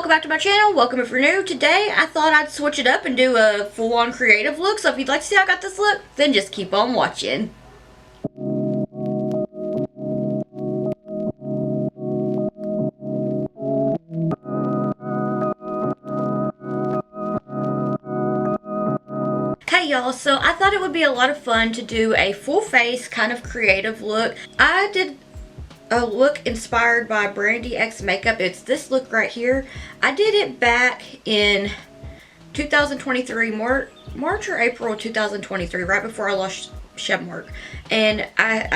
welcome back to my channel. Welcome if you're new. Today I thought I'd switch it up and do a full-on creative look. So if you'd like to see how I got this look, then just keep on watching. Hey y'all, so I thought it would be a lot of fun to do a full face kind of creative look. I did a look inspired by Brandy X Makeup. It's this look right here. I did it back in 2023, March or April of 2023, right before I lost Chef Mark. And I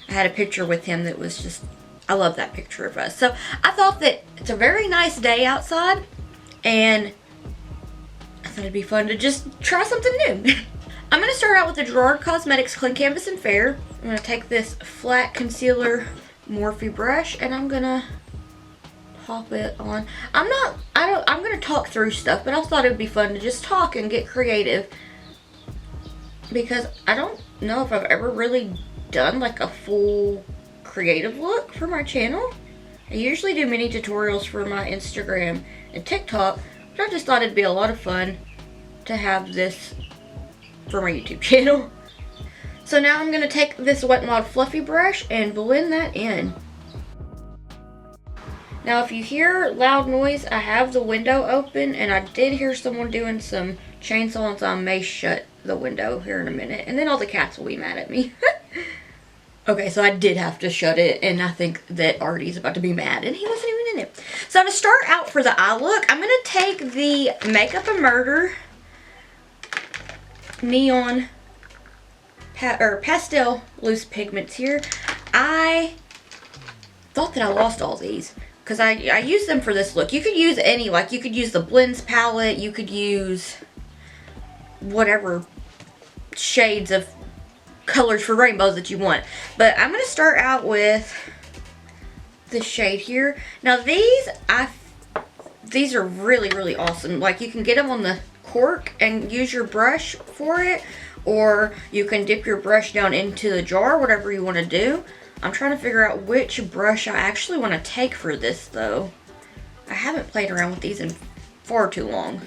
had a picture with him that was just, I love that picture of us. So I thought that it's a very nice day outside and I thought it'd be fun to just try something new. I'm going to start out with the Gerard Cosmetics Clean Canvas and Fair. I'm going to take this flat concealer Morphe brush and I'm going to pop it on. I'm going to talk through stuff, but I thought it would be fun to just talk and get creative because I don't know if I've ever really done like a full creative look for my channel. I usually do mini tutorials for my Instagram and TikTok, but I just thought it'd be a lot of fun to have this for my YouTube channel. So now I'm going to take this Wet n Wild fluffy brush and blend that in. Now if you hear loud noise, I have the window open and I did hear someone doing some chainsaw, so I may shut the window here in a minute and then all the cats will be mad at me. Okay, so I did have to shut it and I think that Artie's about to be mad and he wasn't even in it. So to start out for the eye look, I'm going to take the Makeup and Murder Neon pastel loose pigments here. I thought that I lost all these because I used them for this look. You could use any, like you could use the blends palette, you could use whatever shades of colors for rainbows that you want. But I'm going to start out with this shade here. Now these are really, really awesome. Like you can get them on the cork and use your brush for it, or you can dip your brush down into the jar, whatever you want to do. I'm trying to figure out which brush I actually want to take for this though. I haven't played around with these in far too long.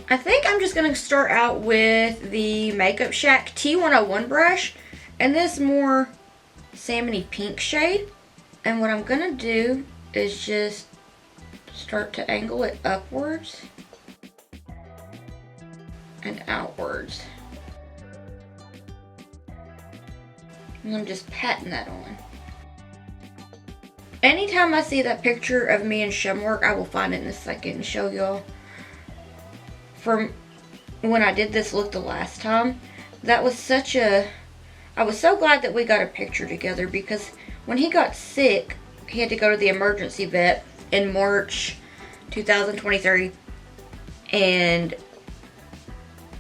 I think I'm just going to start out with the Makeup Shack T101 brush and this more salmony pink shade. And what I'm going to do is just start to angle it upwards and outwards. And I'm just patting that on. Anytime I see that picture of me and Shemwork, I will find it in a second and show y'all. From when I did this look the last time, that was such a... I was so glad that we got a picture together because when he got sick, he had to go to the emergency vet in March 2023 and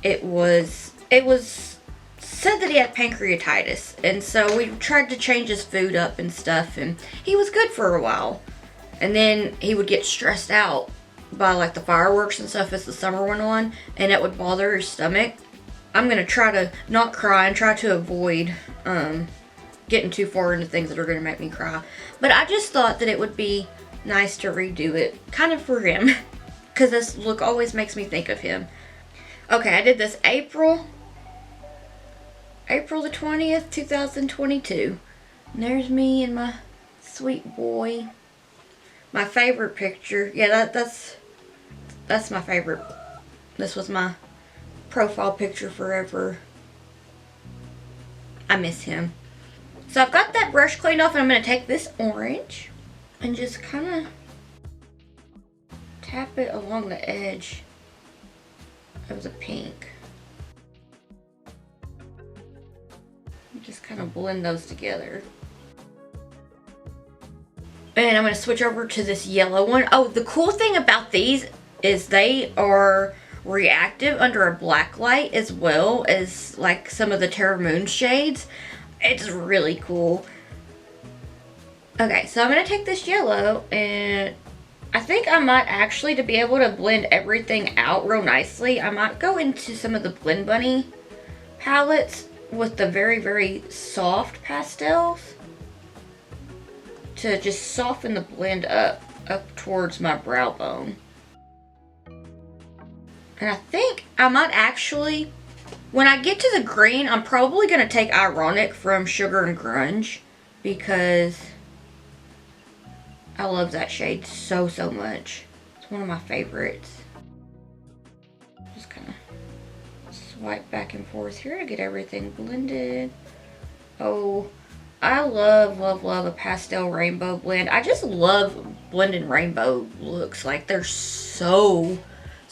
it was said that he had pancreatitis, and so we tried to change his food up and stuff and he was good for a while, and then he would get stressed out by like the fireworks and stuff as the summer went on and it would bother his stomach. I'm gonna try to not cry and try to avoid getting too far into things that are gonna make me cry, but I just thought that it would be nice to redo it kind of for him because this look always makes me think of him. Okay, I did this April the 20th, 2022. And there's me and my sweet boy. My favorite picture. Yeah, that's my favorite. This was my profile picture forever. I miss him. So I've got that brush cleaned off and I'm going to take this orange and just kind of tap it along the edge of the pink. Just kind of blend those together. And I'm going to switch over to this yellow one. Oh, the cool thing about these is they are reactive under a black light as well as like some of the Terra Moon shades. It's really cool. Okay, so I'm going to take this yellow and I think I might actually, to be able to blend everything out real nicely, I might go into some of the Blend Bunny palettes with the very, very soft pastels to just soften the blend up up towards my brow bone. And I think I might actually, when I get to the green, I'm probably going to take Ironic from Sugar and Grunge because I love that shade so much. It's one of my favorites. Just kind of swipe back and forth here to get everything blended. Oh, I love a pastel rainbow blend. I just love blending rainbow looks. Like, they're so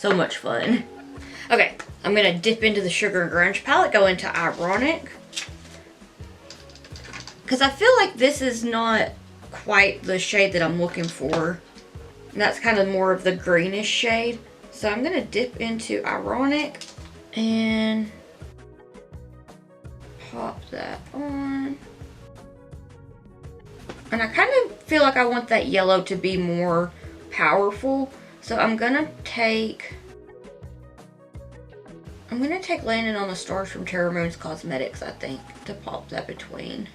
much fun. Okay, I'm gonna dip into the Sugar and Grunge palette, go into Ironic. Because I feel like this is not quite the shade that I'm looking for. And that's kind of more of the greenish shade. So I'm gonna dip into Ironic and pop that on. And I kind of feel like I want that yellow to be more powerful. So I'm gonna take Landing on the Stars from Terra Moon's Cosmetics, I think, to pop that between.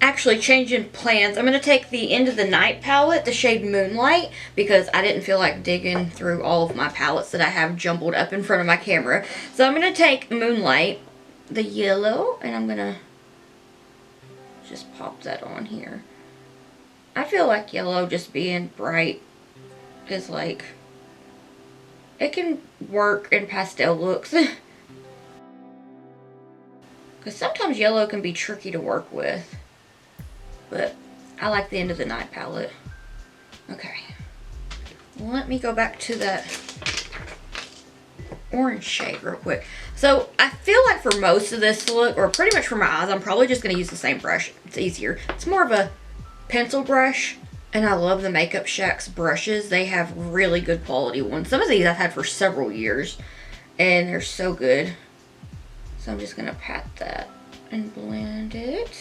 Actually, changing plans, I'm gonna take the End of the Night palette, the shade Moonlight, because I didn't feel like digging through all of my palettes that I have jumbled up in front of my camera. So I'm gonna take Moonlight, the yellow, and I'm gonna just pop that on here. I feel like yellow just being bright is like, it can work in pastel looks. Because sometimes yellow can be tricky to work with. But I like the End of the Night palette. Okay. Let me go back to that orange shade real quick. So I feel like for most of this look, or pretty much for my eyes, I'm probably just going to use the same brush. It's easier. It's more of a pencil brush. And I love the Makeup Shack's brushes. They have really good quality ones. Some of these I've had for several years. And they're so good. So I'm just going to pat that and blend it.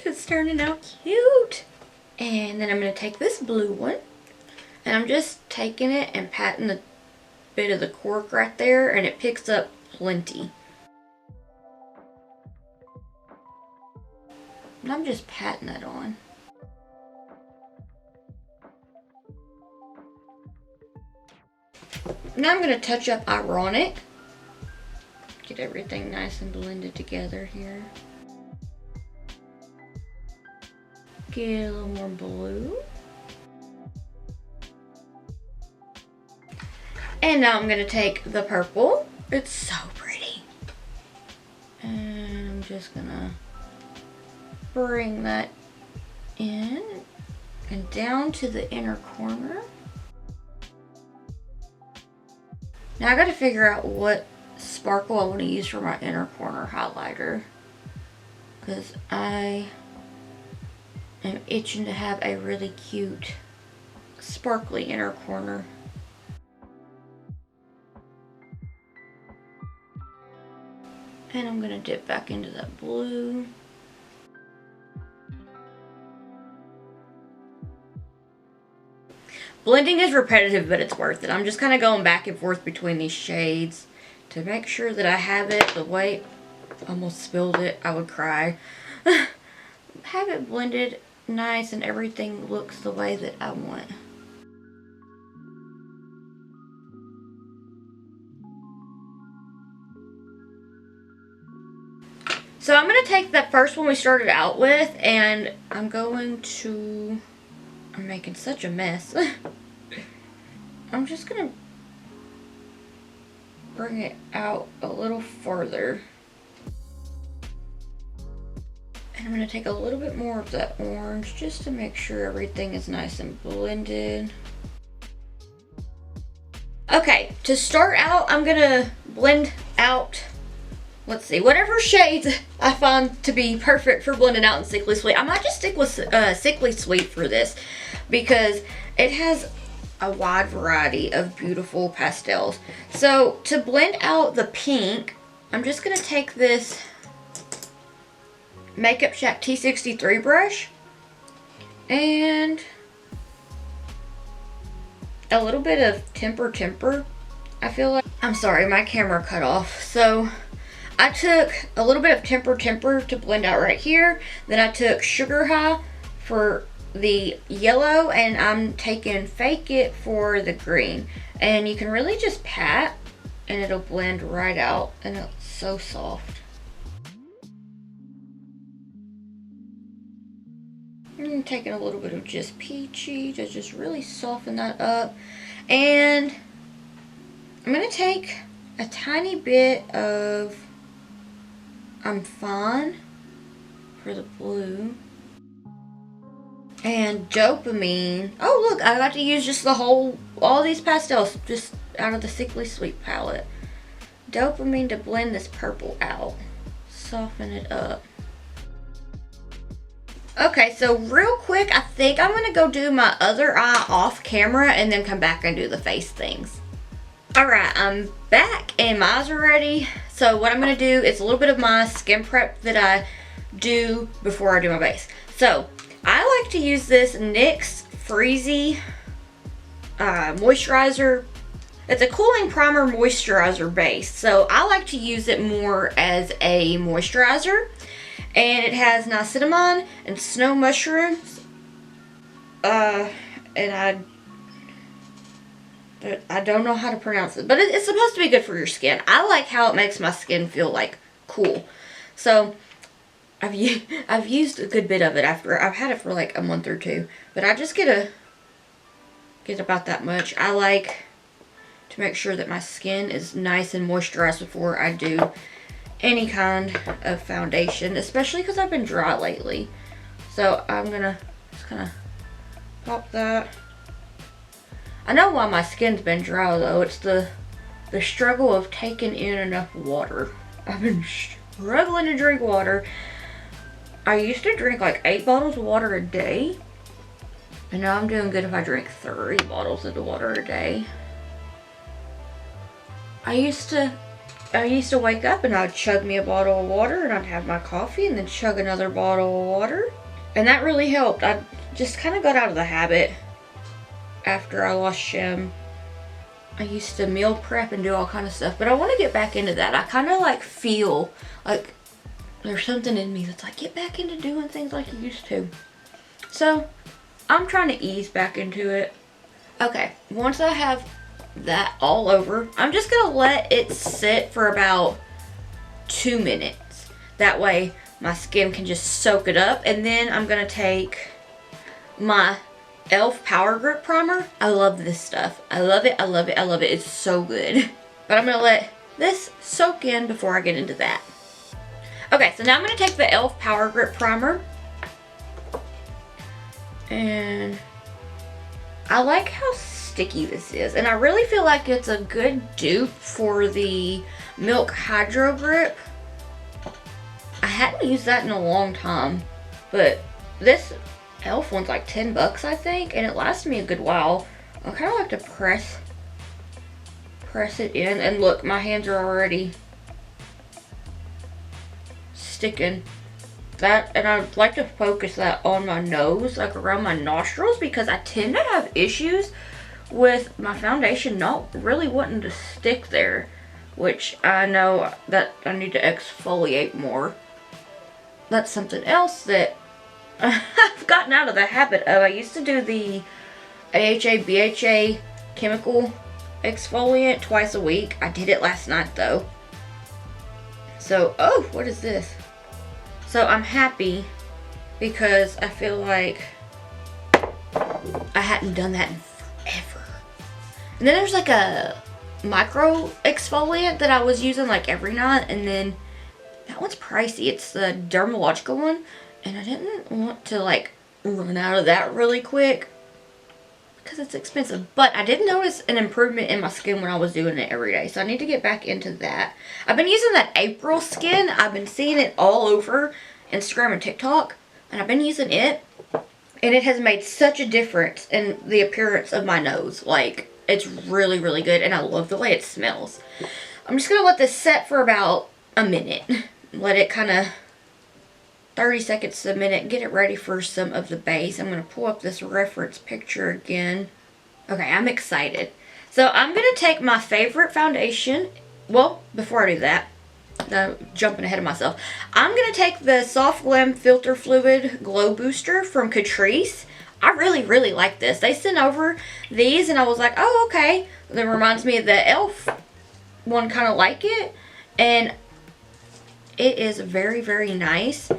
It's turning out cute. And then I'm going to take this blue one. And I'm just taking it and patting the bit of the cork right there. And it picks up plenty. And I'm just patting that on. Now I'm going to touch up Ironic. Get everything nice and blended together here. Get a little more blue. And now I'm going to take the purple. It's so pretty. And I'm just going to bring that in and down to the inner corner. Now I gotta figure out what sparkle I want to use for my inner corner highlighter, because I am itching to have a really cute sparkly inner corner. And I'm gonna dip back into that blue. Blending is repetitive, but it's worth it. I'm just kind of going back and forth between these shades to make sure that I have it the way, almost spilled it, I would cry. Have it blended nice and everything looks the way that I want. So I'm going to take that first one we started out with, and I'm making such a mess. I'm just going to bring it out a little further. And I'm going to take a little bit more of that orange just to make sure everything is nice and blended. Okay, to start out, I'm going to blend out, let's see, whatever shades I find to be perfect for blending out in Sickly Sweet. I might just stick with Sickly Sweet for this because it has a wide variety of beautiful pastels. So to blend out the pink, I'm just going to take this Makeup Shack T63 brush and a little bit of Temper. I feel like, I'm sorry, my camera cut off. So I took a little bit of Temper to blend out right here. Then I took Sugar High for the yellow, and I'm taking Fake It for the green. And you can really just pat and it'll blend right out, and it's so soft. I'm taking a little bit of just Peachy to just really soften that up. And I'm going to take a tiny bit of I'm Fine for the blue. And Dopamine. Oh look, I got to use just all these pastels just out of the Sickly Sweet palette. Dopamine to blend this purple out. Soften it up. Okay, so real quick, I think I'm going to go do my other eye off camera and then come back and do the face things. Alright, I'm back and my eyes are ready. So what I'm going to do is a little bit of my skin prep that I do before I do my base. So, I like to use this NYX Freezy moisturizer. It's a cooling primer moisturizer base. So, I like to use it more as a moisturizer. And it has niacinamide and snow mushrooms. And I don't know how to pronounce it, but it's supposed to be good for your skin. I like how it makes my skin feel like cool. So I've used a good bit of it after I've had it for like a month or two, but I just get about that much. I like to make sure that my skin is nice and moisturized before I do any kind of foundation, especially because I've been dry lately. So I'm gonna just kind of pop that. I know why my skin's been dry though. It's the struggle of taking in enough water. I've been struggling to drink water. I used to drink like 8 bottles of water a day. And now I'm doing good if I drink 3 bottles of water a day. I used to wake up and I'd chug me a bottle of water and I'd have my coffee and then chug another bottle of water. And that really helped. I just kind of got out of the habit after I lost Shem. I used to meal prep and do all kind of stuff, but I want to get back into that. I kind of like feel like there's something in me that's like, get back into doing things like you used to. So I'm trying to ease back into it. Okay, once I have that all over, I'm just gonna let it sit for about 2 minutes. That way my skin can just soak it up, and then I'm gonna take my e.l.f. Power Grip Primer. I love this stuff. I love it, I love it, I love it. It's so good. But I'm gonna let this soak in before I get into that. Okay, so now I'm gonna take the e.l.f. Power Grip Primer. And I like how sticky this is. And I really feel like it's a good dupe for the Milk Hydro Grip. I hadn't used that in a long time. But this e.l.f. one's like 10 bucks, I think, and it lasts me a good while. I kind of like to press it in, and look, my hands are already sticking. That, and I'd like to focus that on my nose, like around my nostrils, because I tend to have issues with my foundation not really wanting to stick there, which I know that I need to exfoliate more. That's something else that I've gotten out of the habit of. I used to do the AHA, BHA chemical exfoliant twice a week. I did it last night though. So, oh, what is this? So I'm happy because I feel like I hadn't done that in forever. And then there's like a micro exfoliant that I was using like every night, and then that one's pricey. It's the dermalogical one. And I didn't want to like run out of that really quick because it's expensive. But I did notice an improvement in my skin when I was doing it every day. So I need to get back into that. I've been using that April Skin. I've been seeing it all over Instagram and TikTok. And I've been using it. And it has made such a difference in the appearance of my nose. Like, it's really, really good. And I love the way it smells. I'm just going to let this set for about a minute. Let it kind of 30 seconds to a minute, get it ready for some of the base. I'm going to pull up this reference picture again. Okay, I'm excited. So I'm going to take my favorite foundation. Well, before I do that, No, jumping ahead of myself. I'm going to take the Soft Glam Filter Fluid Glow Booster from Catrice. I really, really like this. They sent over these and I was like, oh, okay. That reminds me of the e.l.f. one, kind of like it. And it is very, very nice.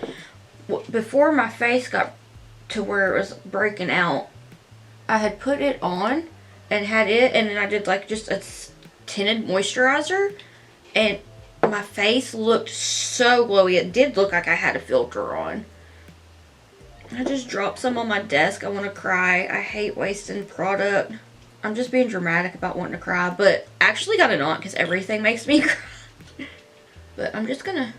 Before my face got to where it was breaking out, I had put it on and had it, and then I did like just a tinted moisturizer, and my face looked so glowy. It did look like I had a filter on. I just dropped some on my desk. I want to cry. I hate wasting product. I'm just being dramatic about wanting to cry, but I actually got it on because everything makes me cry. But I'm just gonna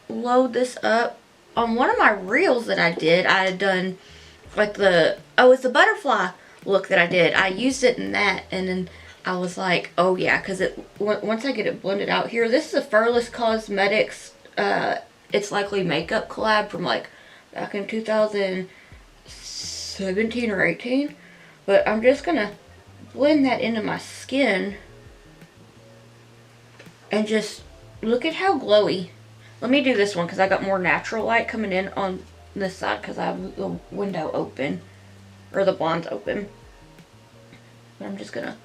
load this up. On one of my reels that I did, I had done like it's the butterfly look that I did. I used it in that, and then I was like, oh yeah, because once I get it blended out here, this is a Furless Cosmetics, It's Likely makeup collab from like back in 2017 or 18. But I'm just gonna blend that into my skin and just look at how glowy. Let me do this one because I got more natural light coming in on this side because I have the window open, or the blinds open. But I'm just gonna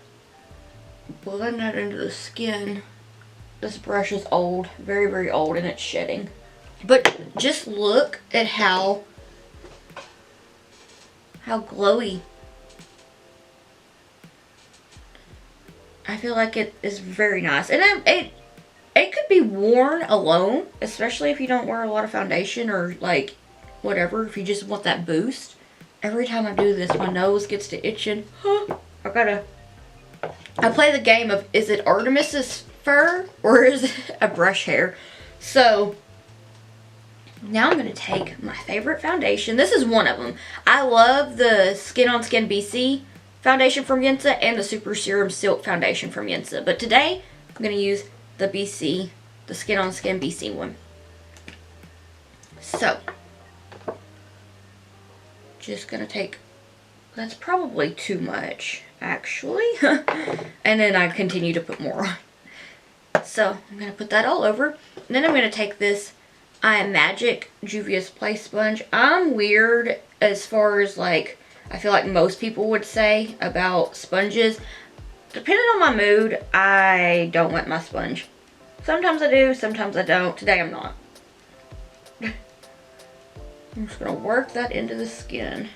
blend that into the skin. This brush is old, very, very old, and it's shedding. But just look at how glowy. I feel like it is very nice. And it could be worn alone, especially if you don't wear a lot of foundation or like whatever, if you just want that boost. Every time I do this, my nose gets to itching. I play the game of, is it Artemis's fur or is it a brush hair? So now I'm going to take my favorite foundation. This is one of them. I love the Skin on Skin BC foundation from Yensa and the Super Serum Silk foundation from Yensa. But today, I'm going to use the BC, the Skin on Skin BC one. So, just going to take, that's probably too much, actually. And then I continue to put more on. So, I'm going to put that all over. And then I'm going to take this I Am Magic Juvia's Play Sponge. I'm weird as far as like, I feel like most people would say about sponges. Depending on my mood, I don't wet my sponge. Sometimes I do, sometimes I don't. Today I'm not. I'm just going to work that into the skin.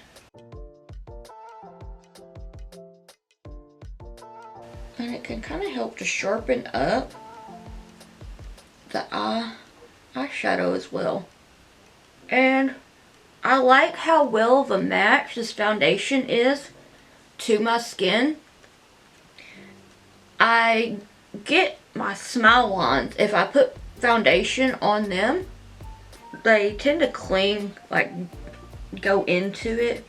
And it can kind of help to sharpen up the eyeshadow as well. And I like how well of a match this foundation is to my skin. I get my smile lines, if I put foundation on them, they tend to cling, like go into it.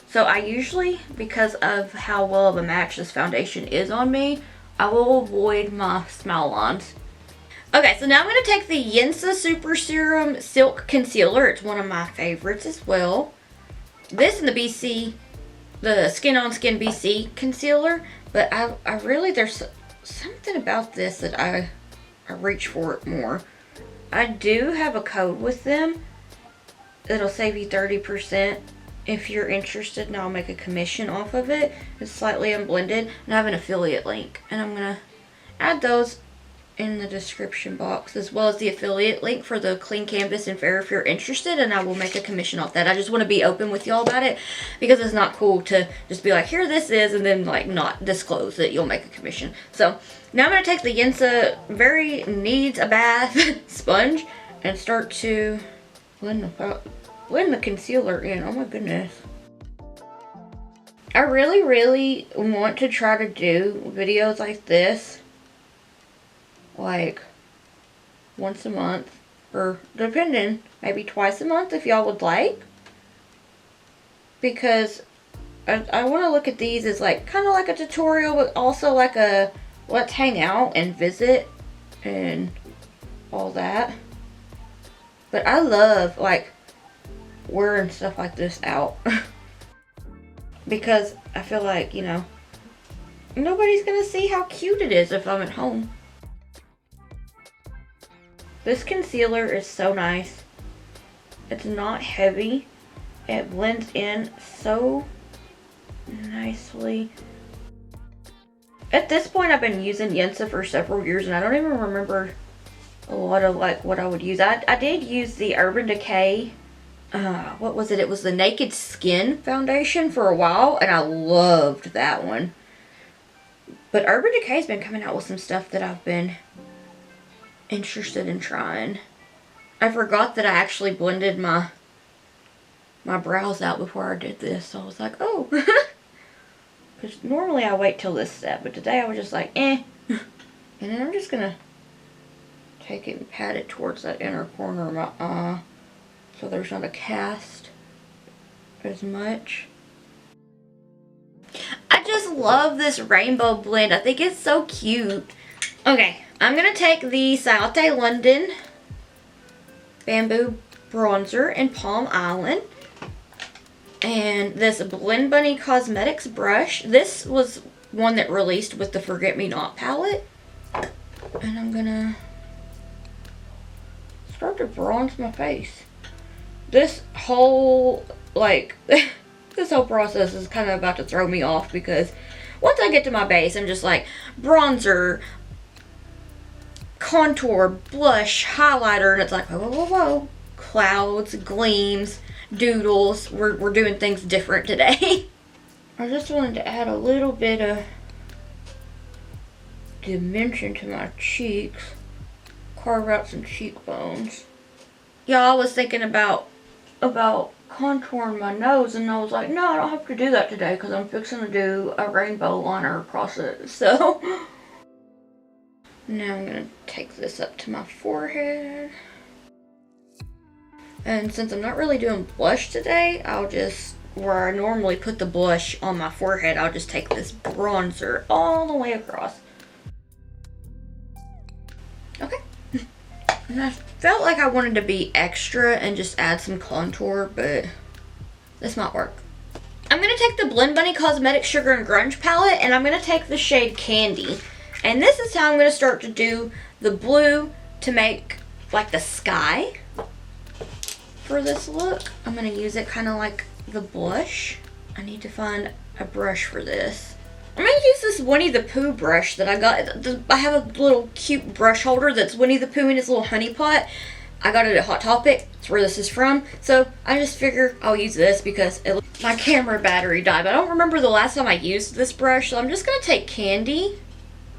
So I usually, because of how well of a match this foundation is on me, I will avoid my smile lines. Okay, so now I'm going to take the Yensa Super Serum Silk Concealer. It's one of my favorites as well. This and the BC, the Skin on Skin BC concealer. But I really, there's something about this that I reach for it more. I do have a code with them. It'll save you 30% if you're interested, and I'll make a commission off of it. It's slightly unblended, and I have an affiliate link. And I'm going to add those in the description box, as well as the affiliate link for the Clean Canvas and Fair if you're interested, and I will make a commission off that. I just want to be open with y'all about it because it's not cool to just be like, here this is, and then like not disclose that you'll make a commission. So now I'm going to take the Yensa Very Needs a Bath sponge and start to blend the concealer in. Oh my goodness. I really, really want to try to do videos like this like once a month, or depending, maybe twice a month if y'all would like, because I want to look at these as like kind of like a tutorial, but also like a let's hang out and visit and all that. But I love like wearing stuff like this out because I feel like, you know, nobody's gonna see how cute it is if I'm at home. This concealer is so nice. It's not heavy. It blends in so nicely. At this point, I've been using Yensa for several years, and I don't even remember a lot of like what I would use. I did use the Urban Decay, what was it? It was the Naked Skin foundation for a while, and I loved that one. But Urban Decay's been coming out with some stuff that I've been interested in trying. I forgot that I actually blended my brows out before I did this, so I was like, oh. Because normally I wait till this step, but today I was just like, eh. And then I'm just gonna take it and pat it towards that inner corner of my eye, so there's not a cast as much. I just love this rainbow blend. I think it's so cute. Okay, I'm gonna take the Salate London Bamboo Bronzer in Palm Island. And this Blend Bunny Cosmetics brush. This was one that released with the Forget Me Not palette. And I'm gonna start to bronze my face. This whole, like, this whole process is kind of about to throw me off because once I get to my base, I'm just like, bronzer, contour, blush, highlighter, and it's like, whoa, whoa, whoa, whoa. Clouds, gleams, doodles. We're doing things different today. I just wanted to add a little bit of dimension to my cheeks. Carve out some cheekbones. Y'all, I was thinking about contouring my nose, and I was like, no, I don't have to do that today because I'm fixing to do a rainbow liner across it. So now I'm gonna take this up to my forehead. And since I'm not really doing blush today, I'll just, where I normally put the blush on my forehead, I'll just take this bronzer all the way across. Okay. And I felt like I wanted to be extra and just add some contour, but this might work. I'm going to take the Blend Bunny Cosmetics Sugar and Grunge palette, and I'm going to take the shade Candy. And this is how I'm going to start to do the blue to make like the sky. For this look, I'm going to use it kind of like the blush. I need to find a brush for this. I'm going to use this Winnie the Pooh brush that I got. I have a little cute brush holder that's Winnie the Pooh in his little honey pot. I got it at Hot Topic. That's where this is from. So I just figure I'll use this because my camera battery died. But I don't remember the last time I used this brush. So I'm just going to take Candy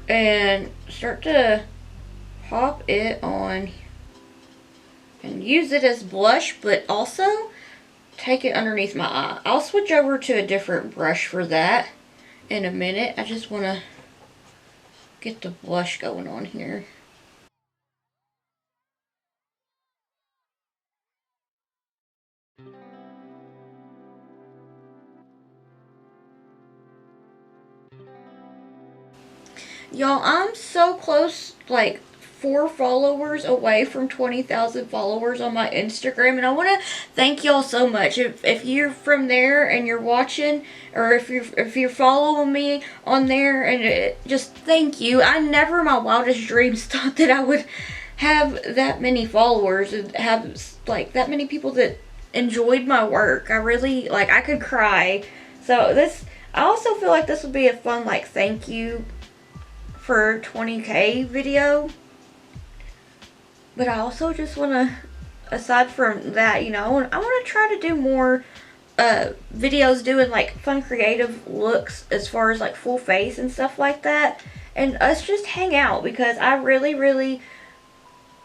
and start to pop it on and use it as blush, but also take it underneath my eye. I'll switch over to a different brush for that in a minute. I just want to get the blush going on here. Y'all, I'm so close, like 4 followers away from 20,000 followers on my Instagram, and I want to thank y'all so much. If you're from there and you're watching, or if you're following me on there, and just thank you. I never in my wildest dreams thought that I would have that many followers and have like that many people that enjoyed my work. I really, like, I could cry. So this, I also feel like this would be a fun, like, thank you for 20K video. But I also just want to, aside from that, you know, I want to try to do more videos doing like fun creative looks as far as like full face and stuff like that. And us just hang out, because I really, really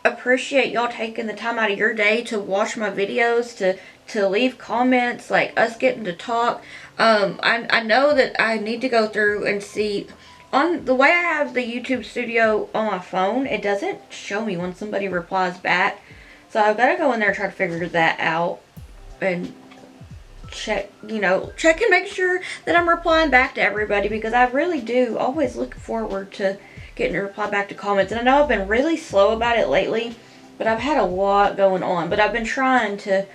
appreciate y'all taking the time out of your day to watch my videos, to leave comments, like us getting to talk. I know that I need to go through and see. On the way I have the YouTube studio on my phone, it doesn't show me when somebody replies back. So I've got to go in there and try to figure that out and check, you know, check and make sure that I'm replying back to everybody, because I really do always look forward to getting a reply back to comments. And I know I've been really slow about it lately, but I've had a lot going on. But I've been trying to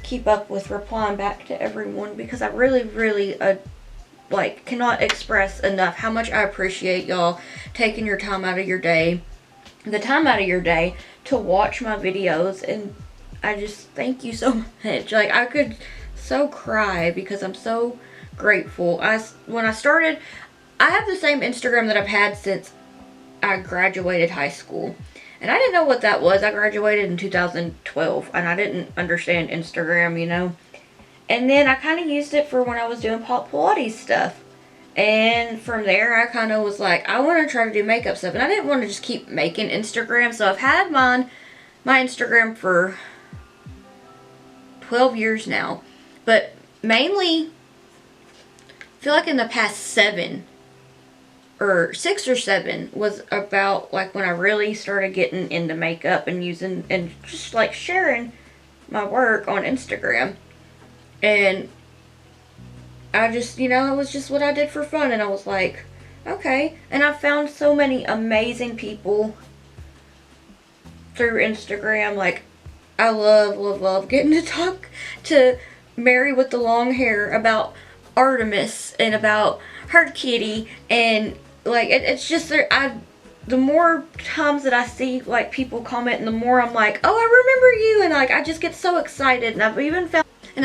keep up with replying back to everyone, because I really, really like cannot express enough how much I appreciate y'all taking your time out of your day the time out of your day to watch my videos, and I just thank you so much. Like, I could so cry because I'm so grateful. When I started, I have the same Instagram that I've had since I graduated high school. And I didn't know what that was. I graduated in 2012 and I didn't understand Instagram, you know. And then I kind of used it for when I was doing Pilates stuff. And from there, I kind of was like, I want to try to do makeup stuff. And I didn't want to just keep making Instagram. So I've had my Instagram for 12 years now. But mainly, I feel like in the past 6 or 7 was about like when I really started getting into makeup and using and just like sharing my work on Instagram. And I just, you know, it was just what I did for fun, and I was like, okay. And I found so many amazing people through Instagram. Like, I love getting to talk to Mary with the long hair about Artemis and about her kitty, and like it's just the more times that I see like people comment, and the more I'm like, oh, I remember you, and like I just get so excited. And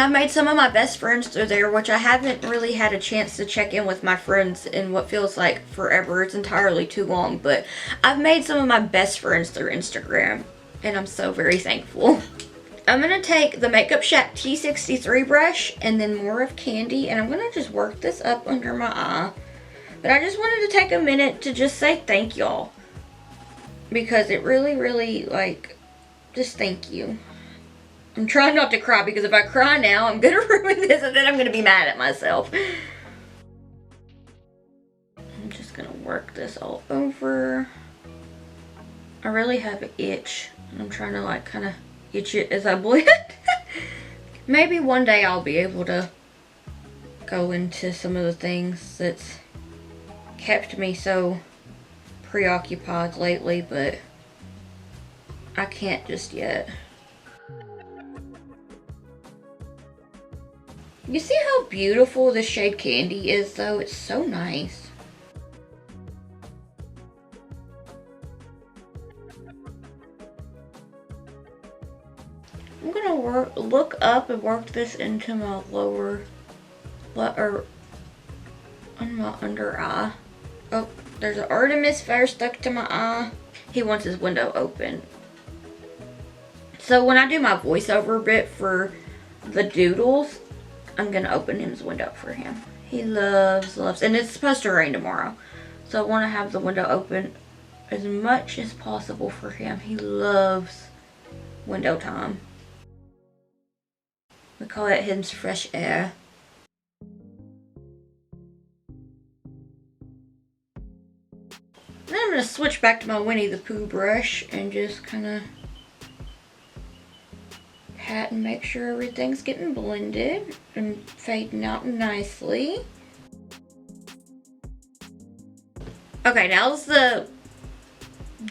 I've made some of my best friends through there, which I haven't really had a chance to check in with my friends in what feels like forever. It's entirely too long, but I've made some of my best friends through Instagram, and I'm so very thankful. I'm going to take the Makeup Shack T63 brush and then more of Candy, and I'm going to just work this up under my eye. But I just wanted to take a minute to just say thank y'all, because it really, like, just thank you. I'm trying not to cry, because if I cry now, I'm going to ruin this, and then I'm going to be mad at myself. I'm just going to work this all over. I really have an itch. I'm trying to, like, kind of itch it as I blend. Maybe one day I'll be able to go into some of the things that's kept me so preoccupied lately, but I can't just yet. You see how beautiful this shade Candy is, though? It's so nice. I'm gonna look up and work this into my lower, or on my under eye. Oh, there's an Artemis fire stuck to my eye. He wants his window open. So when I do my voiceover bit for the doodles, I'm going to open his window for him. He loves, and it's supposed to rain tomorrow. So I want to have the window open as much as possible for him. He loves window time. We call it his fresh air. Then I'm going to switch back to my Winnie the Pooh brush and just kind of pat and make sure everything's getting blended and fading out nicely. Okay, now's the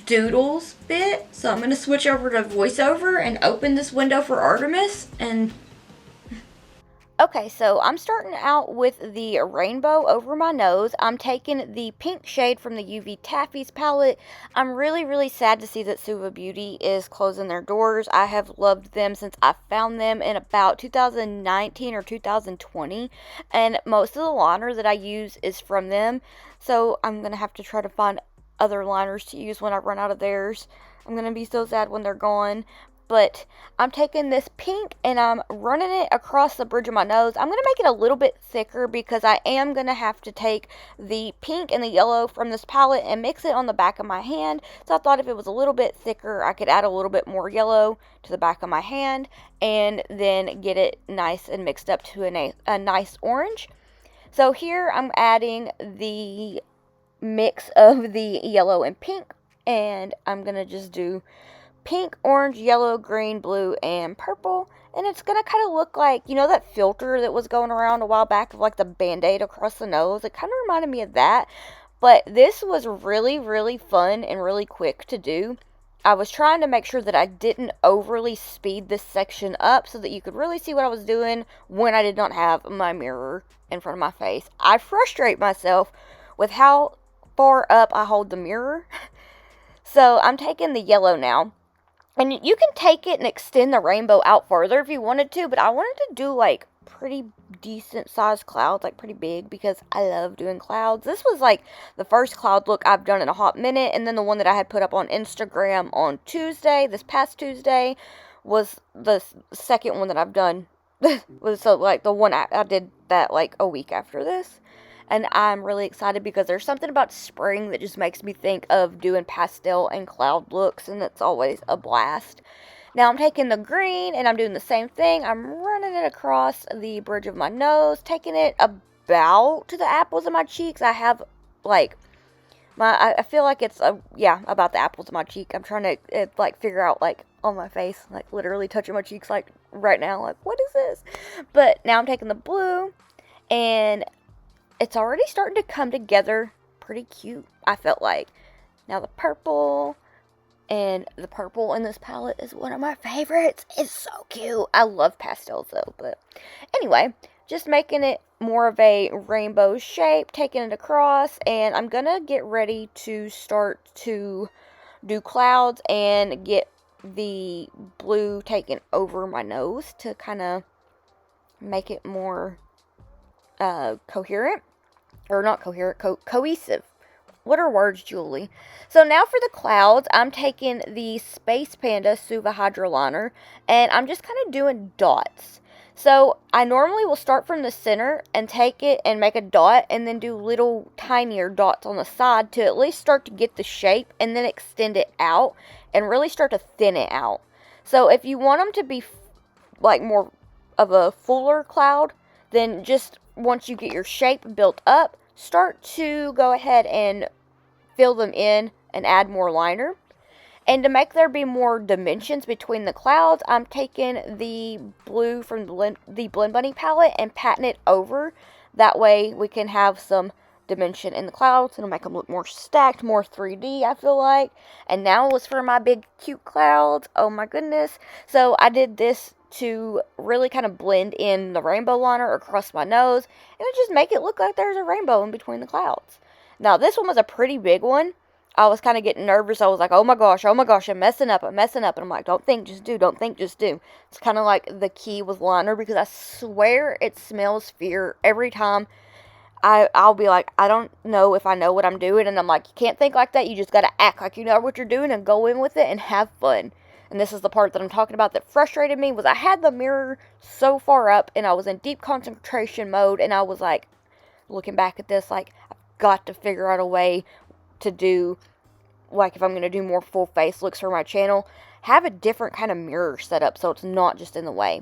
doodles bit. So I'm going to switch over to voiceover and open this window for Artemis. And okay, so I'm starting out with the rainbow over my nose. I'm taking the pink shade from the UV Taffies palette. I'm really sad to see that Suva Beauty is closing their doors. I have loved them since I found them in about 2019 or 2020. And most of the liner that I use is from them. So I'm going to have to try to find other liners to use when I run out of theirs. I'm going to be so sad when they're gone. But I'm taking this pink and I'm running it across the bridge of my nose. I'm going to make it a little bit thicker because I am going to have to take the pink and the yellow from this palette and mix it on the back of my hand. So I thought if it was a little bit thicker, I could add a little bit more yellow to the back of my hand and then get it nice and mixed up to a nice orange. So here I'm adding the mix of the yellow and pink, and I'm going to just do pink, orange, yellow, green, blue, and purple. And it's going to kind of look like, you know, that filter that was going around a while back of like the Band-Aid across the nose. It kind of reminded me of that. But this was really fun and really quick to do. I was trying to make sure that I didn't overly speed this section up so that you could really see what I was doing when I did not have my mirror in front of my face. I frustrate myself with how far up I hold the mirror. So I'm taking the yellow now. And you can take it and extend the rainbow out further if you wanted to, but I wanted to do like pretty decent sized clouds, like pretty big, because I love doing clouds. This was like the first cloud look I've done in a hot minute, and then the one that I had put up on Instagram on Tuesday, this past Tuesday, was the second one that I've done. Was so like the one I did that like a week after this. And I'm really excited because there's something about spring that just makes me think of doing pastel and cloud looks, and it's always a blast. Now I'm taking the green and I'm doing the same thing. I'm running it across the bridge of my nose, taking it about to the apples of my cheeks. I have like I feel like it's about the apples of my cheek. I'm trying to like figure out like on my face, like literally touching my cheeks like right now, like what is this? But now I'm taking the blue, and it's already starting to come together pretty cute, I felt like. Now the purple, and the purple in this palette is one of my favorites. It's so cute. I love pastels though, but anyway, just making it more of a rainbow shape, taking it across, and I'm gonna get ready to start to do clouds and get the blue taken over my nose to kind of make it more coherent. Or not coherent, cohesive. What are words, Julie? So now for the clouds, I'm taking the Space Panda Suva Hydroliner, and I'm just kind of doing dots. So I normally will start from the center and take it and make a dot, and then do little tinier dots on the side to at least start to get the shape, and then extend it out and really start to thin it out. So if you want them to be like more of a fuller cloud, then just once you get your shape built up, start to go ahead and fill them in and add more liner. And to make there be more dimensions between the clouds, I'm taking the blue from the Blend Bunny palette and patting it over. That way we can have some dimension in the clouds. It'll make them look more stacked, more 3D, I feel like. And now it's for my big cute clouds. Oh my goodness. So I did this to really kind of blend in the rainbow liner across my nose, and it just make it look like there's a rainbow in between the clouds. Now this one was a pretty big one. I was kind of getting nervous. I was like, oh my gosh, I'm messing up. And I'm like, don't think, just do. Don't think, just do. It's kind of like the key with liner, because I swear it smells fear every time. I'll be like, I don't know if I know what I'm doing, and I'm like, you can't think like that. You just got to act like you know what you're doing and go in with it and have fun. And this is the part that I'm talking about that frustrated me, was I had the mirror so far up and I was in deep concentration mode, and I was like, looking back at this, like, I've got to figure out a way to do, like, if I'm going to do more full face looks for my channel, have a different kind of mirror set up so it's not just in the way.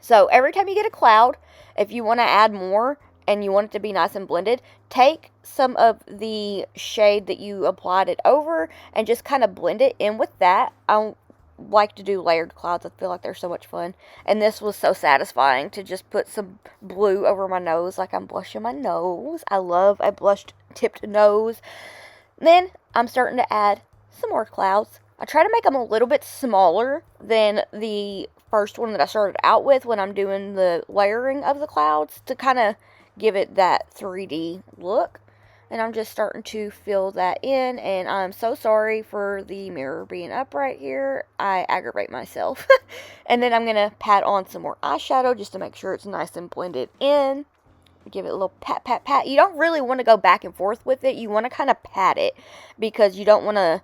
So every time you get a cloud, if you want to add more and you want it to be nice and blended, take some of the shade that you applied it over and just kind of blend it in with that. I like to do layered clouds. I feel like they're so much fun. And this was so satisfying to just put some blue over my nose, like I'm blushing my nose. I love a blush tipped nose. Then I'm starting to add some more clouds. I try to make them a little bit smaller than the first one that I started out with when I'm doing the layering of the clouds, to kind of give it that 3D look. And I'm just starting to fill that in, and I'm so sorry for the mirror being up right here. I aggravate myself. And then I'm going to pat on some more eyeshadow just to make sure it's nice and blended in. Give it a little pat, pat, pat. You don't really want to go back and forth with it. You want to kind of pat it, because you don't want to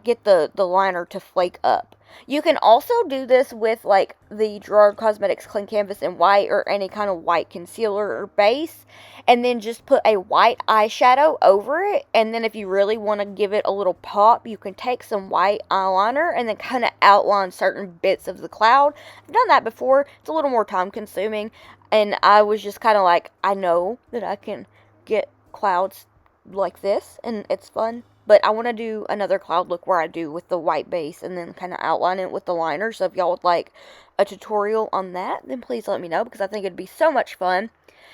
get the liner to flake up. You can also do this with like the Gerard Cosmetics Clean Canvas in white, or any kind of white concealer or base, and then just put a white eyeshadow over it. And then if you really want to give it a little pop, you can take some white eyeliner and then kind of outline certain bits of the cloud. I've done that before. It's a little more time consuming, and I was just kind of like, I know that I can get clouds like this, and it's fun. But I want to do another cloud look where I do with the white base and then kind of outline it with the liner. So if y'all would like a tutorial on that, then please let me know, because I think it'd be so much fun.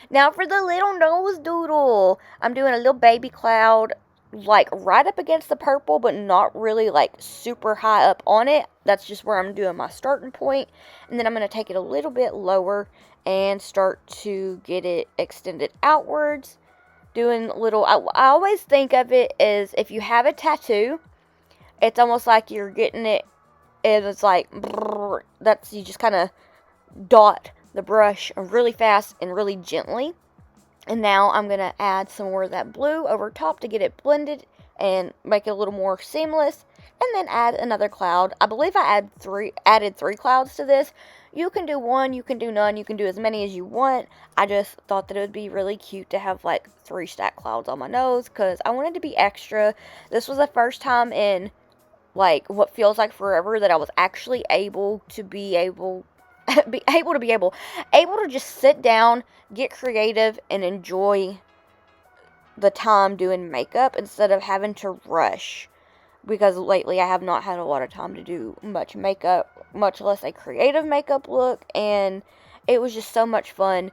Now for the little nose doodle, I'm doing a little baby cloud, like right up against the purple, but not really like super high up on it. That's just where I'm doing my starting point. And then I'm going to take it a little bit lower and start to get it extended outwards. Doing little, I always think of it as if you have a tattoo it's almost like you're getting it, and it's like, brrr, that's, you just kind of dot the brush really fast and really gently. And now I'm going to add some more of that blue over top to get it blended and make it a little more seamless. And then add another cloud. I believe I added three clouds to this. You can do one, you can do none, you can do as many as you want. I just thought that it would be really cute to have like 3 stacked clouds on my nose because I wanted to be extra. This was the first time in like what feels like forever that I was actually able to just sit down, get creative, and enjoy the time doing makeup instead of having to rush. Because lately I have not had a lot of time to do much makeup, much less a creative makeup look, and it was just so much fun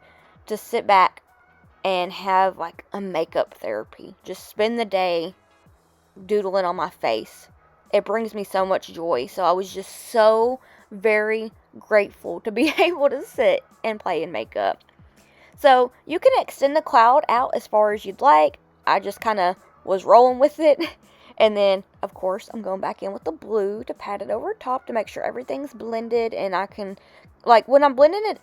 to sit back and have like a makeup therapy. Just spend the day doodling on my face. It brings me so much joy. So I was just so very grateful to be able to sit and play in makeup. So you can extend the cloud out as far as you'd like. I just kind of was rolling with it. And then, of course, I'm going back in with the blue to pat it over top to make sure everything's blended. And I can, like, when I'm blending it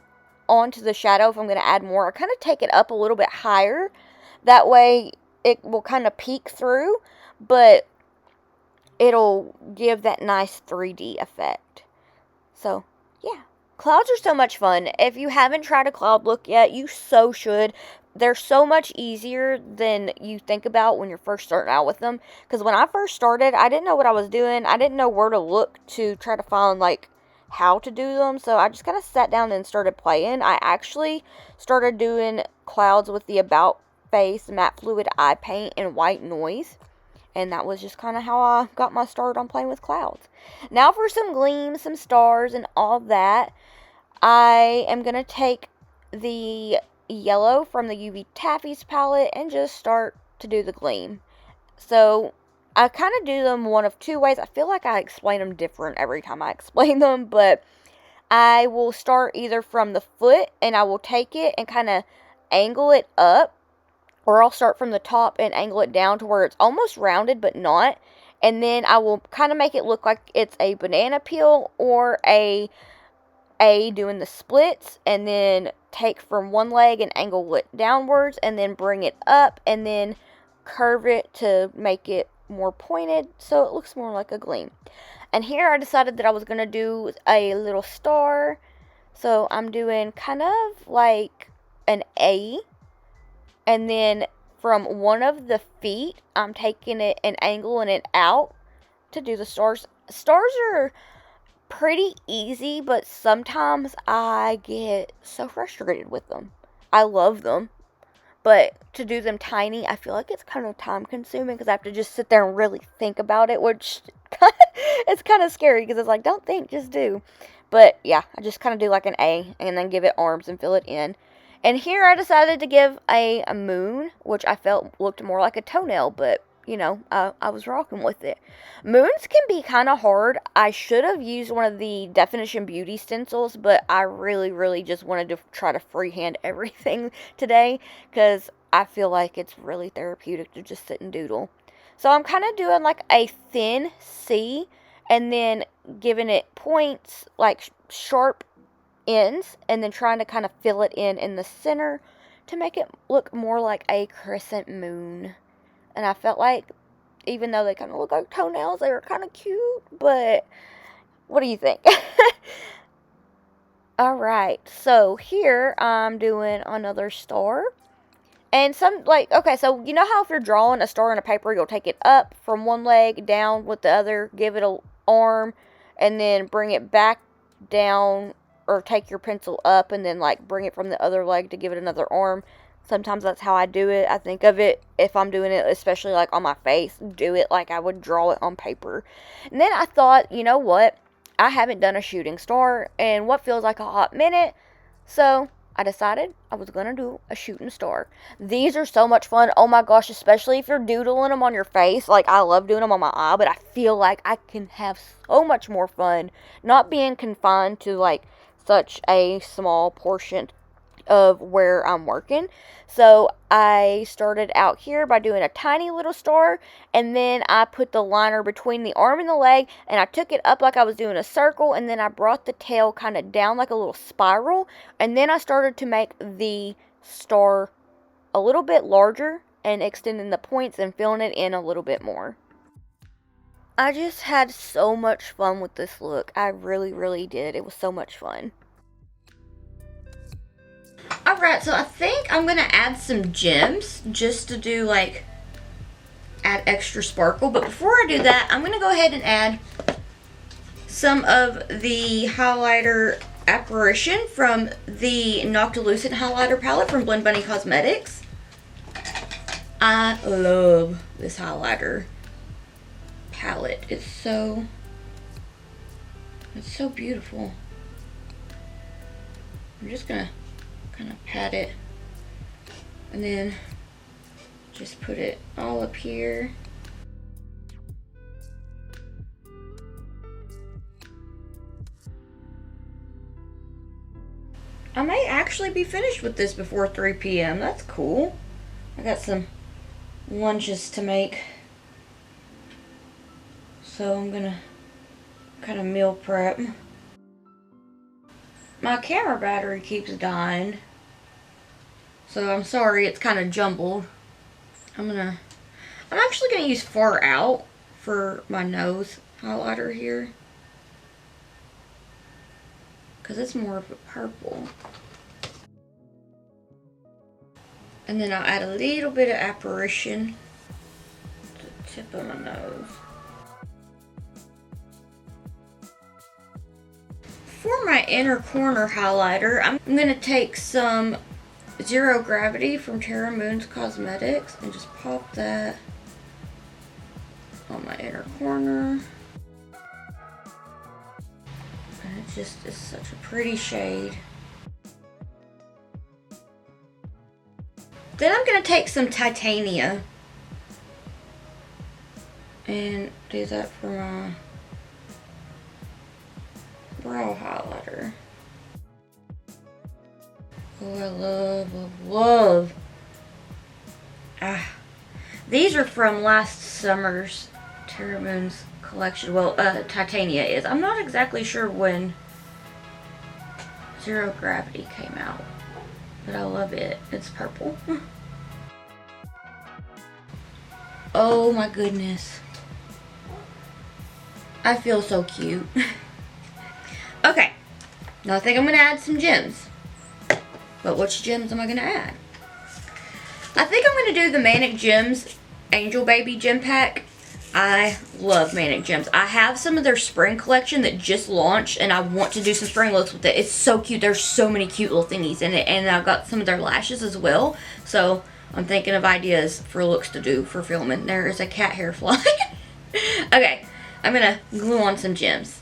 onto the shadow, if I'm going to add more, I kind of take it up a little bit higher. That way, it will kind of peek through, but it'll give that nice 3D effect. So, yeah. Clouds are so much fun. If you haven't tried a cloud look yet, you so should. They're so much easier than you think about when you're first starting out with them. Because when I first started, I didn't know what I was doing. I didn't know where to look to try to find, like, how to do them. So I just kind of sat down and started playing. I actually started doing clouds with the About Face Matte Fluid Eye Paint and White Noise. And that was just kind of how I got my start on playing with clouds. Now for some gleams, some stars, and all that. I am going to take the yellow from the UV Taffies palette and just start to do the gleam. So I kind of do them one of two ways. I feel like I explain them different every time I explain them, but I will start either from the foot and I will take it and kind of angle it up, or I'll start from the top and angle it down to where it's almost rounded but not, and then I will kind of make it look like it's a banana peel or a doing the splits, and then take from one leg and angle it downwards, and then bring it up, and then curve it to make it more pointed so it looks more like a gleam. And here I decided that I was going to do a little star, so I'm doing kind of like an A, and then from one of the feet I'm taking it and angling it out to do the stars. Stars are pretty easy, but sometimes I get so frustrated with them. I love them, but to do them tiny, I feel like it's kind of time consuming because I have to just sit there and really think about it, which it's kind of scary because it's like, don't think, just do. But yeah, I just kind of do like an A and then give it arms and fill it in. And here I decided to give a moon, which I felt looked more like a toenail, but you know, I was rocking with it. Moons can be kind of hard. I should have used one of the Definition Beauty stencils, but I really just wanted to try to freehand everything today because I feel like it's really therapeutic to just sit and doodle. So I'm kind of doing like a thin C and then giving it points, like sharp ends, and then trying to kind of fill it in the center to make it look more like a crescent moon. And I felt like, even though they kind of look like toenails, they were kind of cute. But what do you think? Alright, so here I'm doing another star. And some, like, okay, so you know how if you're drawing a star on a paper, you'll take it up from one leg, down with the other, give it an arm, and then bring it back down, or take your pencil up and then, like, bring it from the other leg to give it another arm. Sometimes that's how I do it. I think of it, if I'm doing it, especially like on my face, do it like I would draw it on paper. And then I thought, you know what? I haven't done a shooting star in what feels like a hot minute. So I decided I was going to do a shooting star. These are so much fun. Oh my gosh, especially if you're doodling them on your face. Like, I love doing them on my eye, but I feel like I can have so much more fun not being confined to like such a small portion of where I'm working. So I started out here by doing a tiny little star, and then I put the liner between the arm and the leg, and I took it up like I was doing a circle, and then I brought the tail kind of down like a little spiral, and then I started to make the star a little bit larger and extending the points and filling it in a little bit more. I just had so much fun with this look. I really, really did. It was so much fun. Alright, so I think I'm going to add some gems just to do like, add extra sparkle. But before I do that, I'm going to go ahead and add some of the highlighter apparition from the Noctilucent highlighter palette from Blend Bunny Cosmetics. I love this highlighter palette. It's so beautiful. I'm just gonna kind of pat it and then just put it all up here. I may actually be finished with this before 3 p.m. That's cool. I got some lunches to make, so I'm gonna kind of meal prep. My camera battery keeps dying, so I'm sorry it's kind of jumbled. I'm actually gonna use Far Out for my nose highlighter here, because it's more of a purple. And then I'll add a little bit of apparition to the tip of my nose. For my inner corner highlighter, I'm going to take some Zero Gravity from Terra Moon's Cosmetics and just pop that on my inner corner. And it just is such a pretty shade. Then I'm going to take some Titania and do that for my brow highlighter. Oh, I love. These are from last summer's Terra Moon's collection. Well, Titania is. I'm not exactly sure when Zero Gravity came out, but I love it. It's purple. Oh my goodness. I feel so cute. Okay, now I think I'm going to add some gems. But which gems am I going to add? I think I'm going to do the Manic Gems Angel Baby Gem Pack. I love Manic Gems. I have some of their spring collection that just launched, and I want to do some spring looks with it. It's so cute. There's so many cute little thingies in it, and I've got some of their lashes as well. So I'm thinking of ideas for looks to do for filming. There is a cat hair fly. Okay, I'm going to glue on some gems.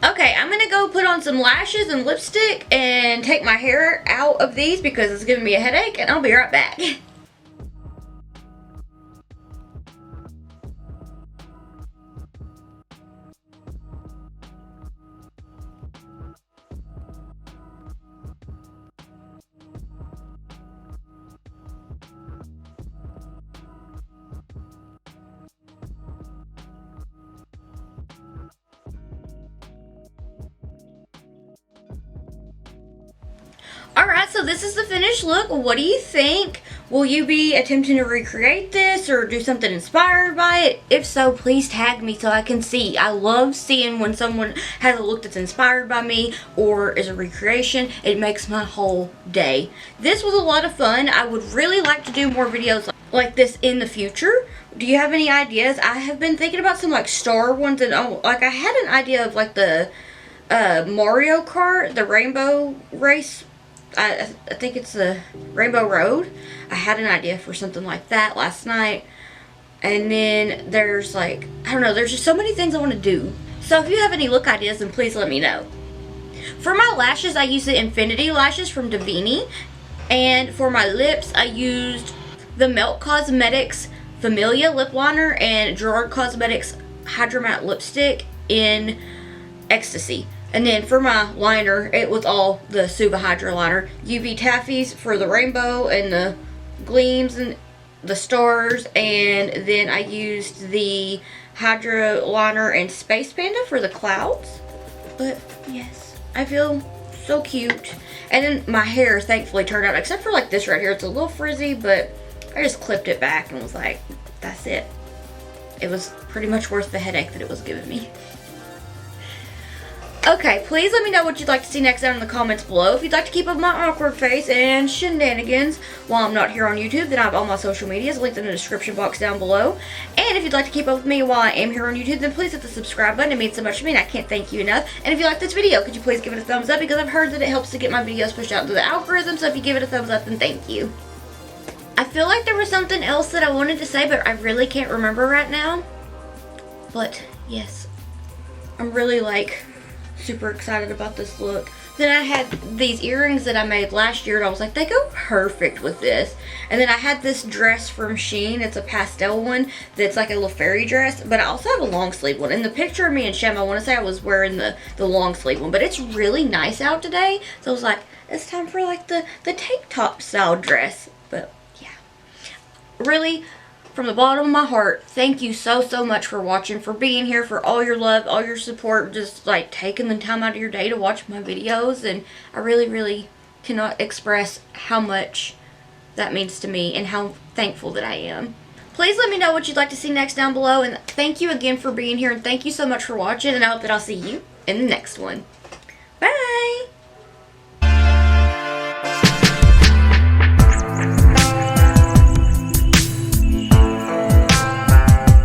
Okay, I'm gonna go put on some lashes and lipstick and take my hair out of these because it's giving me a headache, and I'll be right back. Alright, so this is the finished look. What do you think? Will you be attempting to recreate this or do something inspired by it? If so, please tag me so I can see. I love seeing when someone has a look that's inspired by me or is a recreation. It makes my whole day. This was a lot of fun. I would really like to do more videos like this in the future. Do you have any ideas? I have been thinking about some like star ones, and like I had an idea of like the Mario Kart, the Rainbow Race. I think it's the Rainbow Road. I had an idea for something like that last night. And then there's like, I don't know, there's just so many things I want to do. So if you have any look ideas, then please let me know. For my lashes, I use the Infinity Lashes from Davini. And for my lips, I used the Melt Cosmetics Familia Lip Liner and Gerard Cosmetics Hydro Matte Lipstick in Ecstasy. And then for my liner, it was all the Suva Hydro Liner. UV Taffies for the rainbow and the gleams and the stars. And then I used the Hydro Liner and Space Panda for the clouds. But yes, I feel so cute. And then my hair thankfully turned out, except for like this right here. It's a little frizzy, but I just clipped it back and was like, that's it. It was pretty much worth the headache that it was giving me. Okay, please let me know what you'd like to see next down in the comments below. If you'd like to keep up my awkward face and shenanigans while I'm not here on YouTube, then I have all my social medias linked in the description box down below. And if you'd like to keep up with me while I am here on YouTube, then please hit the subscribe button. It means so much to me and I can't thank you enough. And if you like this video, could you please give it a thumbs up, because I've heard that it helps to get my videos pushed out into the algorithm. So if you give it a thumbs up, then thank you. I feel like there was something else that I wanted to say, but I really can't remember right now. But yes, I'm really like super excited about this look. Then I had these earrings that I made last year and I was like, they go perfect with this. And then I had this dress from Shein. It's a pastel one that's like a little fairy dress, but I also have a long sleeve one. In the picture of me and Shem, I want to say I was wearing the long sleeve one, but it's really nice out today. So I was like, it's time for like the tank top style dress. But yeah, really, from the bottom of my heart, thank you so much for watching, for being here, for all your love, all your support, just like taking the time out of your day to watch my videos. And I really cannot express how much that means to me and how thankful that I am. Please let me know what you'd like to see next down below, and thank you again for being here, and thank you so much for watching, and I hope that I'll see you in the next one. Bye!